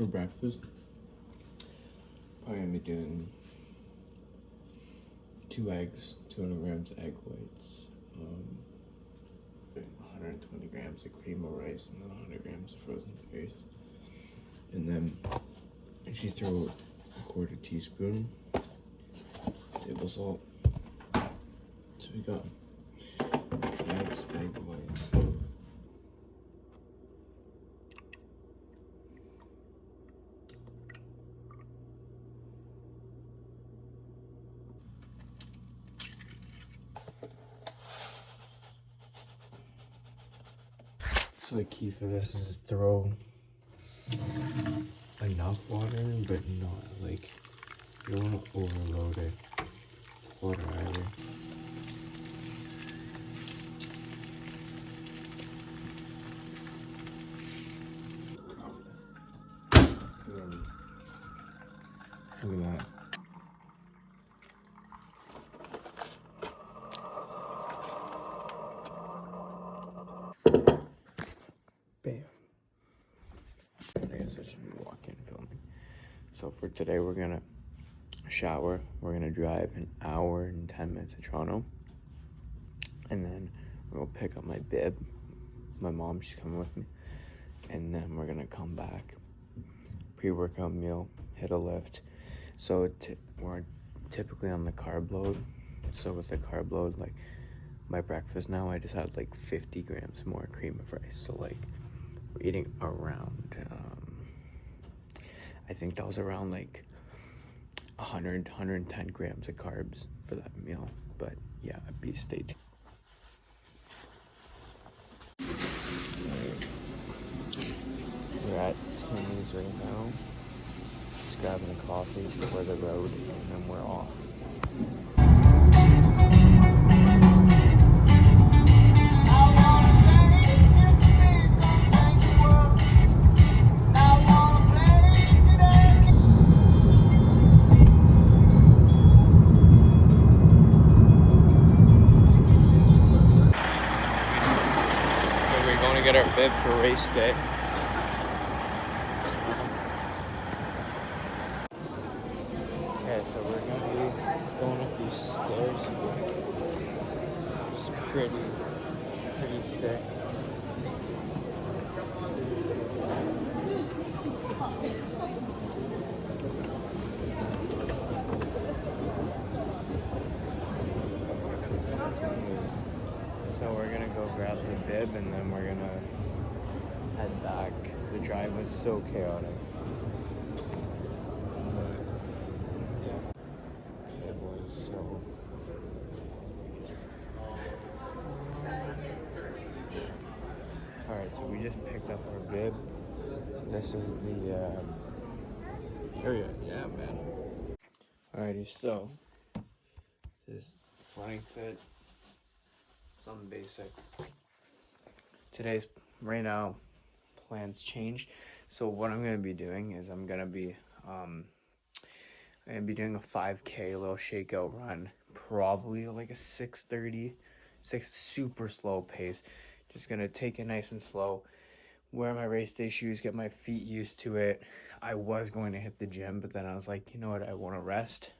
for breakfast, probably gonna be doing 2 eggs, 200 grams of egg whites, 120 grams of cream of rice, and then 100 grams of frozen berries. And then she threw a 1/4 teaspoon table salt. So we got eggs, egg whites. So the key for this is throw enough water in, but not like, you don't want to overload it water either. Look at that. Bam. I guess I should be walking filming. So for today we're gonna shower. We're gonna drive an hour and 10 minutes to Toronto. And then we'll pick up my bib. My mom, she's coming with me. And then we're gonna come back. Pre-workout meal, hit a lift. So we're typically on the carb load. So with the carb load, like my breakfast now, I just had like 50 grams more cream of rice. So like we're eating around, I think that was around like 110 grams of carbs for that meal. But yeah, be stay tuned. We're at Timmy's right now. Just grabbing a coffee for the road, and then we're off. So we're going to get our bib for race day. Okay, so we're going to be going up these stairs here. It's pretty sick. So we're going to go grab the bib and then we're going to head back. The drive was so chaotic. Alright, so we just picked up our bib. This is the area. Yeah, man. Alrighty, so this running fit, something basic. Today's right now plans changed. So what I'm gonna be doing is I'm gonna be doing a 5K, a little shakeout run, probably like a 6:30, super slow pace. Just gonna take it nice and slow, wear my race day shoes, get my feet used to it. I was going to hit the gym, but then I was like, you know what, I want to rest.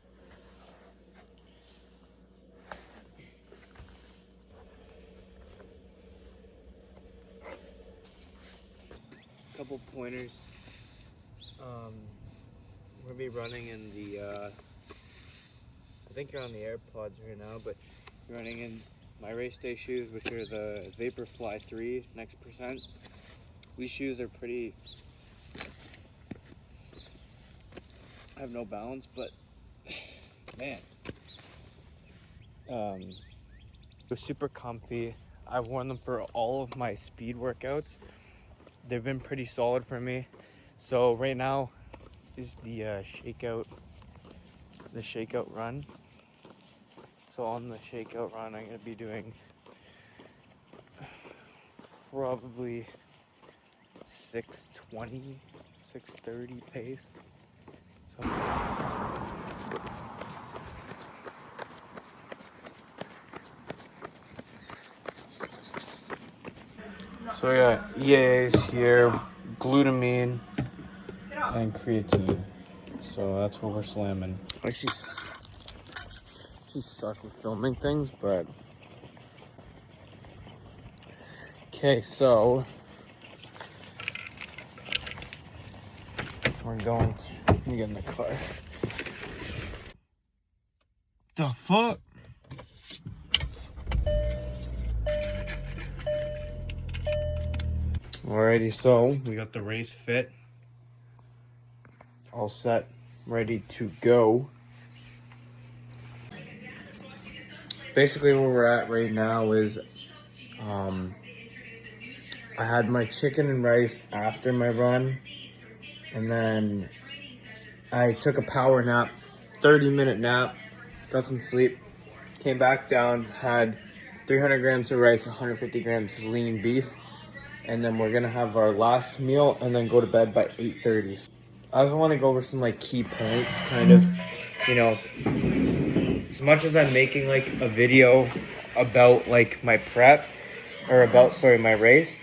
Couple pointers. We're gonna be running in the I think you're on the AirPods right now, but you're running in my race day shoes, which are the Vaporfly 3 Next Percents. These shoes are pretty, I have no balance, but man, they're super comfy. I've worn them for all of my speed workouts. They've been pretty solid for me. So right now is the shakeout run. So on the shakeout run, I'm gonna be doing probably 6:20, 6:30 pace. So we got EAAs here, glutamine, and creatine. So that's what we're slamming. Like she sucks with filming things, but okay. So we're going. Let me get in the car. The fuck? Alrighty, so we got the race fit, all set, ready to go. Basically where we're at right now is I had my chicken and rice after my run, and then I took a power nap, 30-minute nap, got some sleep, came back down, had 300 grams of rice, 150 grams of lean beef, and then we're gonna have our last meal and then go to bed by 8:30. I just want to go over some like key points, kind of, you know, as much as I'm making like a video about like my prep or about, sorry, my race,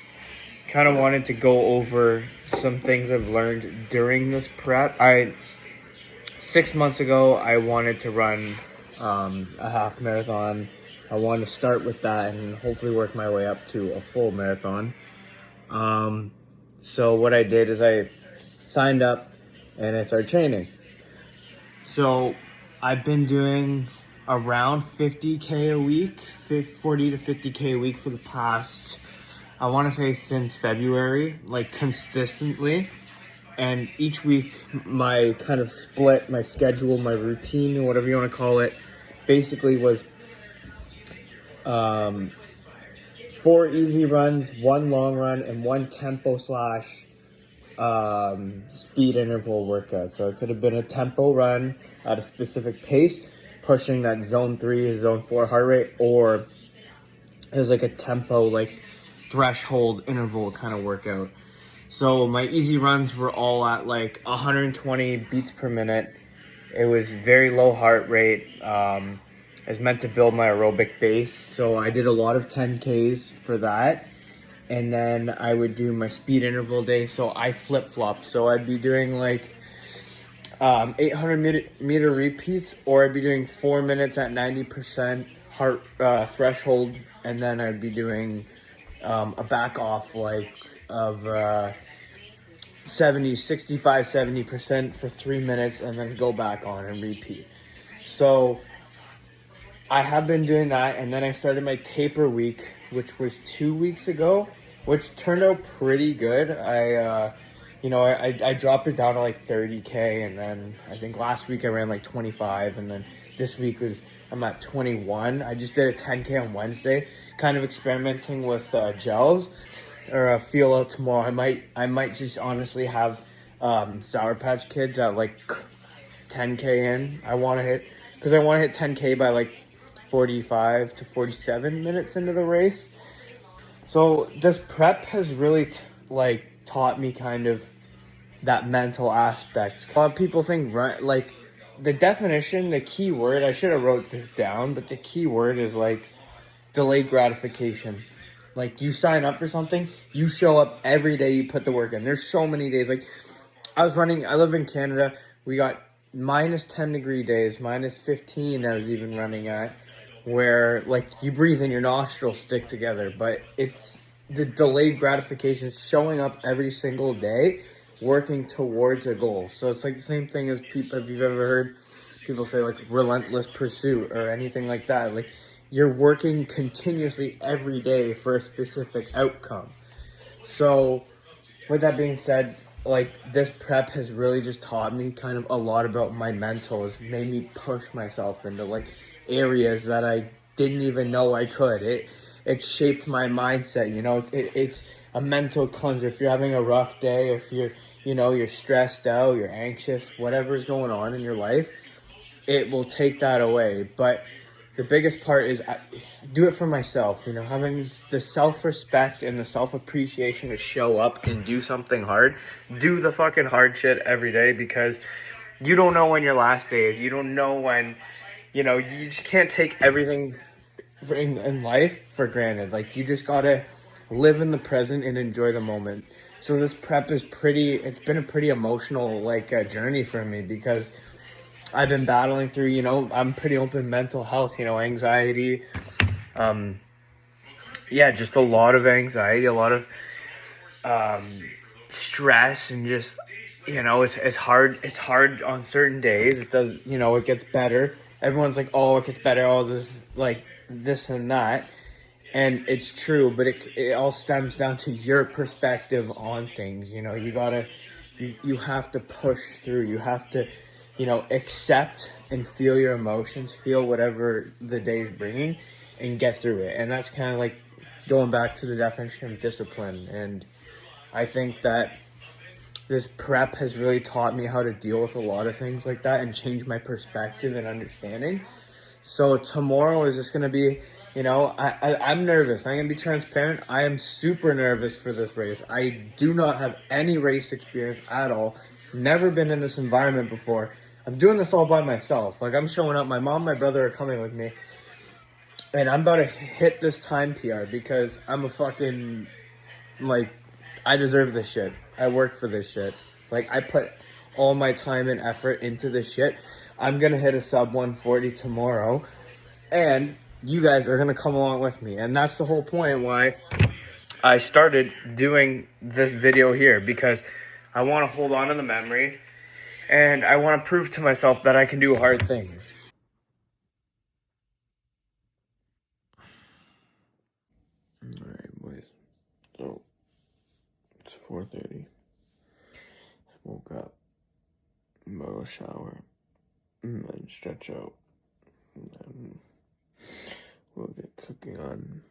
kind of wanted to go over some things I've learned during this prep. 6 months ago, I wanted to run a half marathon. I wanted to start with that and hopefully work my way up to a full marathon. So what I did is I signed up and I started training. So I've been doing around 50K a week, 40 to 50K a week for the past, I want to say since February, like consistently. And each week, my kind of split, my schedule, my routine, whatever you want to call it, basically was 4 easy runs, 1 long run, and 1 tempo / speed interval workout. So it could have been a tempo run at a specific pace, pushing that zone 3, zone 4 heart rate, or it was like a tempo, like threshold interval kind of workout. So my easy runs were all at like 120 beats per minute. It was very low heart rate. It was meant to build my aerobic base. So I did a lot of 10Ks for that. And then I would do my speed interval day. So I flip-flopped. So I'd be doing like 800 meter repeats, or I'd be doing 4 minutes at 90% heart threshold. And then I'd be doing a back off like of 70% for 3 minutes, and then go back on and repeat. So I have been doing that, and then I started my taper week, which was 2 weeks ago, which turned out pretty good. I dropped it down to like 30K, and then I think last week I ran like 25, and then this week I'm at 21. I just did a 10K on Wednesday, kind of experimenting with gels, or a feel out tomorrow. I might just honestly have Sour Patch Kids at like 10K in. I want to hit 10K by like 45 to 47 minutes into the race. So this prep has really taught me kind of that mental aspect. A lot of people think like the definition, the key word, I should have wrote this down, but the key word is like delayed gratification. Like, you sign up for something, you show up every day, you put the work in. There's so many days. Like, I live in Canada. We got minus 10 degree days, minus 15 I was even running at, where, like, you breathe and your nostrils stick together. But it's the delayed gratification, showing up every single day, working towards a goal. So it's like the same thing as people, if you've ever heard people say, like, relentless pursuit or anything like that. Like, you're working continuously every day for a specific outcome. So with that being said, like, this prep has really just taught me kind of a lot about my mental. It's made me push myself into like areas that I didn't even know I could. It shaped my mindset. You know, it's a mental cleanser. If you're having a rough day, if you're stressed out, you're anxious, whatever's going on in your life, it will take that away. But the biggest part is I do it for myself, having the self-respect and the self-appreciation to show up and do something hard. Do the fucking hard shit every day, because you don't know when your last day is. You don't know when, you just can't take everything in life for granted. Like, you just gotta live in the present and enjoy the moment. So this prep is it's been a pretty emotional journey for me because I've been battling through, I'm pretty open mental health, anxiety, just a lot of anxiety, a lot of stress, and just, it's hard on certain days. It does, it gets better. Everyone's like, oh, it gets better, all this, this and that. And it's true, but it all stems down to your perspective on things. You have to push through. You have to, accept and feel your emotions, feel whatever the day's bringing, and get through it. And that's kind of like going back to the definition of discipline. And I think that this prep has really taught me how to deal with a lot of things like that and change my perspective and understanding. So tomorrow is just going to be, I'm nervous. I'm going to be transparent. I am super nervous for this race. I do not have any race experience at all. Never been in this environment before. I'm doing this all by myself. I'm showing up. My mom, my brother are coming with me. And I'm about to hit this time PR because I'm a fucking, I deserve this shit. I work for this shit. I put all my time and effort into this shit. I'm going to hit a sub 140 tomorrow. And you guys are going to come along with me. And that's the whole point why I started doing this video here, because I want to hold on to the memory and I want to prove to myself that I can do hard things. Alright, boys. So, it's 4:30. Woke up. I'm about to shower. And then stretch out. And then we'll get cooking on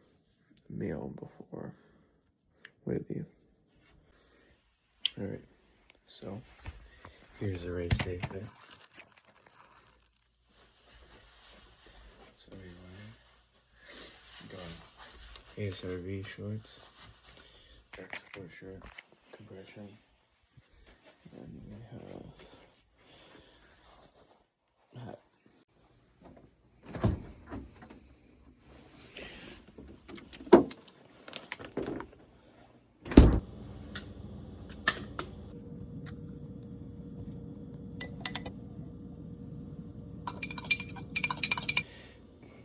the meal before we leave. Alright, so here's the race day fit. So we got ASRV shorts, dark sport shirt, compression, and we have hat.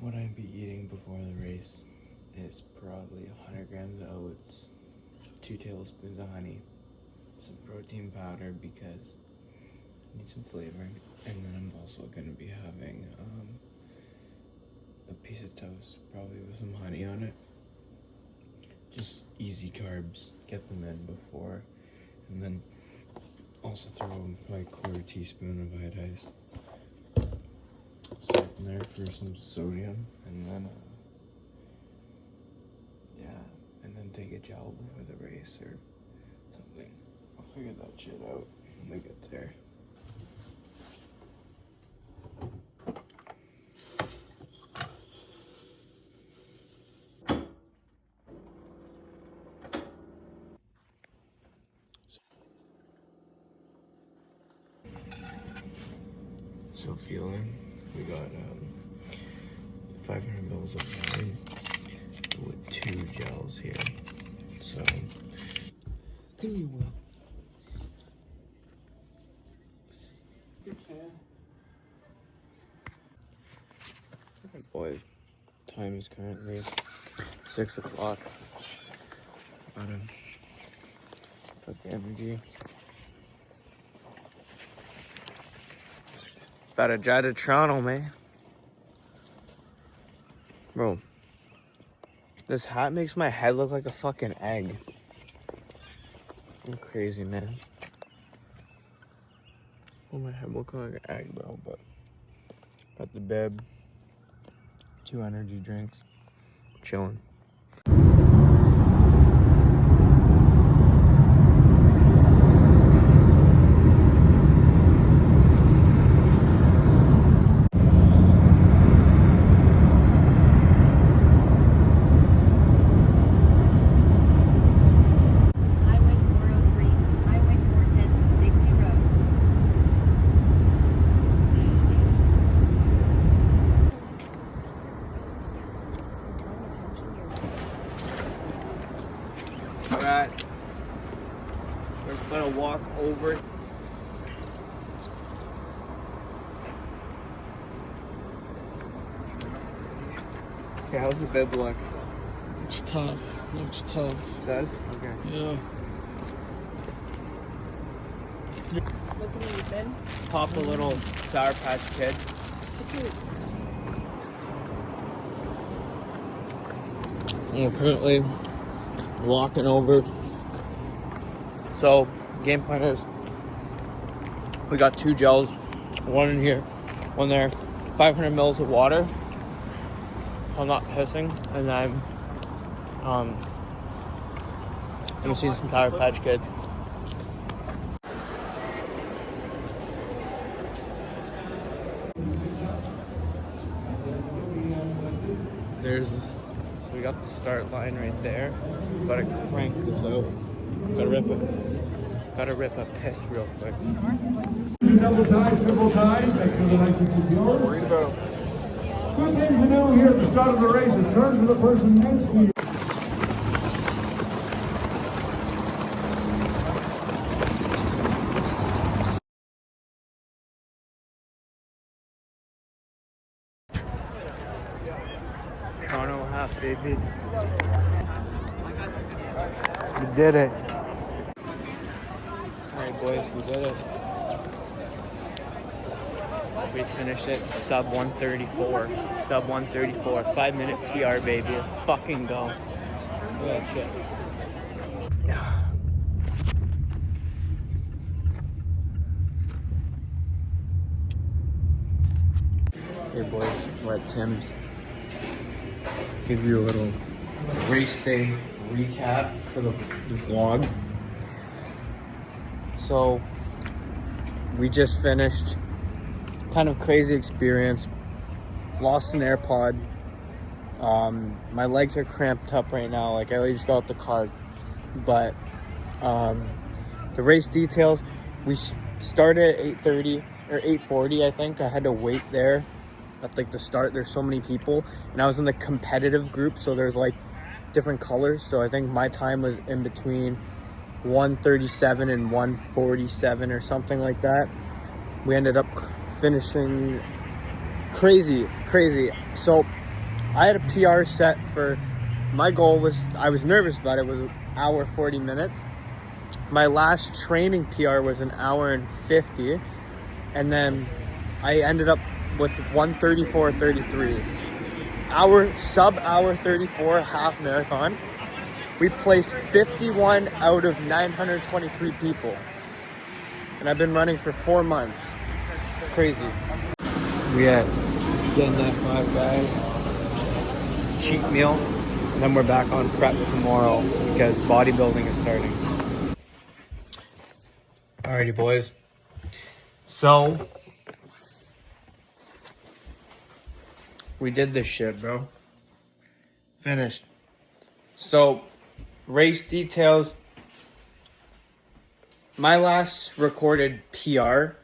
What I'd be eating before the race is probably 100 grams of oats, 2 tablespoons of honey, some protein powder because I need some flavor, and then I'm also going to be having a piece of toast, probably with some honey on it. Just easy carbs, get them in before, and then also throw like a 1/4 teaspoon of iodized salt in there for some sodium, and then and then take a gel before the race or something. I'll figure that shit out when we get there. So fueling, we got 500 mils of wine with 2 gels here. So, give me one. Alright, boys. Time is currently 6 o'clock. About to put the energy. About to drive to Toronto, man. Bro, this hat makes my head look like a fucking egg. I'm crazy, man. Well, my head looks like an egg, bro, but got the bib, 2 energy drinks, chilling. Okay, how's the bib look? It's tough. Looks tough. It does? Okay. Yeah. Look at me, Ben. Pop a little Sour Patch Kid. I'm currently walking over. So, game plan is we got 2 gels, one in here, one there, 500 mils of water. I'm not pissing, and then I'm seeing some Sour Patch Kids. So we got the start line right there. Gotta crank this out. Gotta rip a piss real quick. Double time, triple time, make sure the license is yours. Worried about Good thing to do here at the start of the race is turn to the person next to you. Toronto half, baby. We did it. Alright boys, we did it. We just finished it sub 134. Sub 134. 5 minute PR, baby. Let's fucking go. Yeah, shit. Hey boys, we're at Tim's. Give you a little race day recap for the vlog. So, we just finished. Kind of crazy experience. Lost an AirPod. My legs are cramped up right now. Like, I just got out the car. But the race details, we started at 8:30 or 8:40, I think. I had to wait there at like the start. There's so many people, and I was in the competitive group, so there's like different colors. So I think my time was in between 1:37 and 1:47 or something like that. We ended up finishing crazy. So I had a PR set for, my goal was, I was nervous about it, was an hour 40 minutes. My last training PR was an hour and 50, and then I ended up with 1:34.33. Sub hour 34 half marathon. We placed 51 out of 923 people. And I've been running for 4 months. It's crazy. We had getting that Five Guys cheat meal. And then we're back on prep tomorrow because bodybuilding is starting. Alrighty boys. So we did this shit, bro. Finished. So, race details. My last recorded PR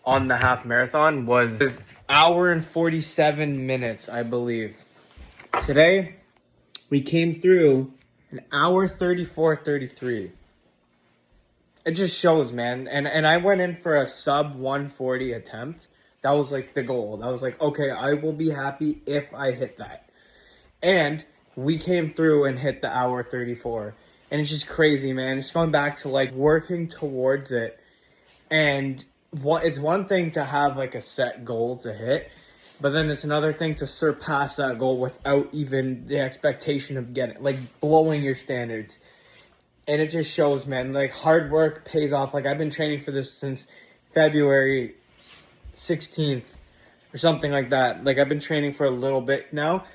on the half marathon was hour and 47 minutes, I believe. Today, we came through an hour 34:33. It just shows, man. And I went in for a sub 140 attempt. That was like the goal. That was like, okay, I will be happy if I hit that. And we came through and hit the hour 34. And it's just crazy, man. It's going back to like working towards it. And it's one thing to have like a set goal to hit, but then it's another thing to surpass that goal without even the expectation of getting, like blowing your standards. And it just shows, man, like hard work pays off. Like I've been training for this since February 16th or something like that. Like I've been training for a little bit now,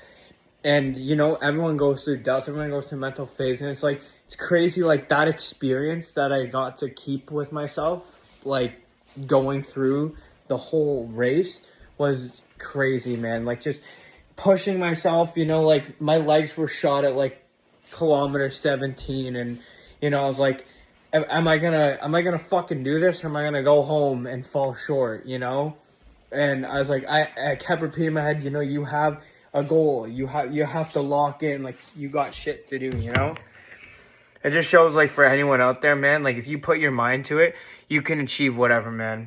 and you know, everyone goes through doubts, everyone goes through mental phase, and it's like, it's crazy, like that experience that I got to keep with myself, like going through the whole race was crazy, man. Like just pushing myself, you know, like my legs were shot at like kilometer 17, and you know, I was like, am I gonna fucking do this, or am I gonna go home and fall short, you know? And I was like, I kept repeating in my head, you know, you have a goal, you have to lock in, like you got shit to do, you know? It just shows, like, for anyone out there, man, like if you put your mind to it, you can achieve whatever, man.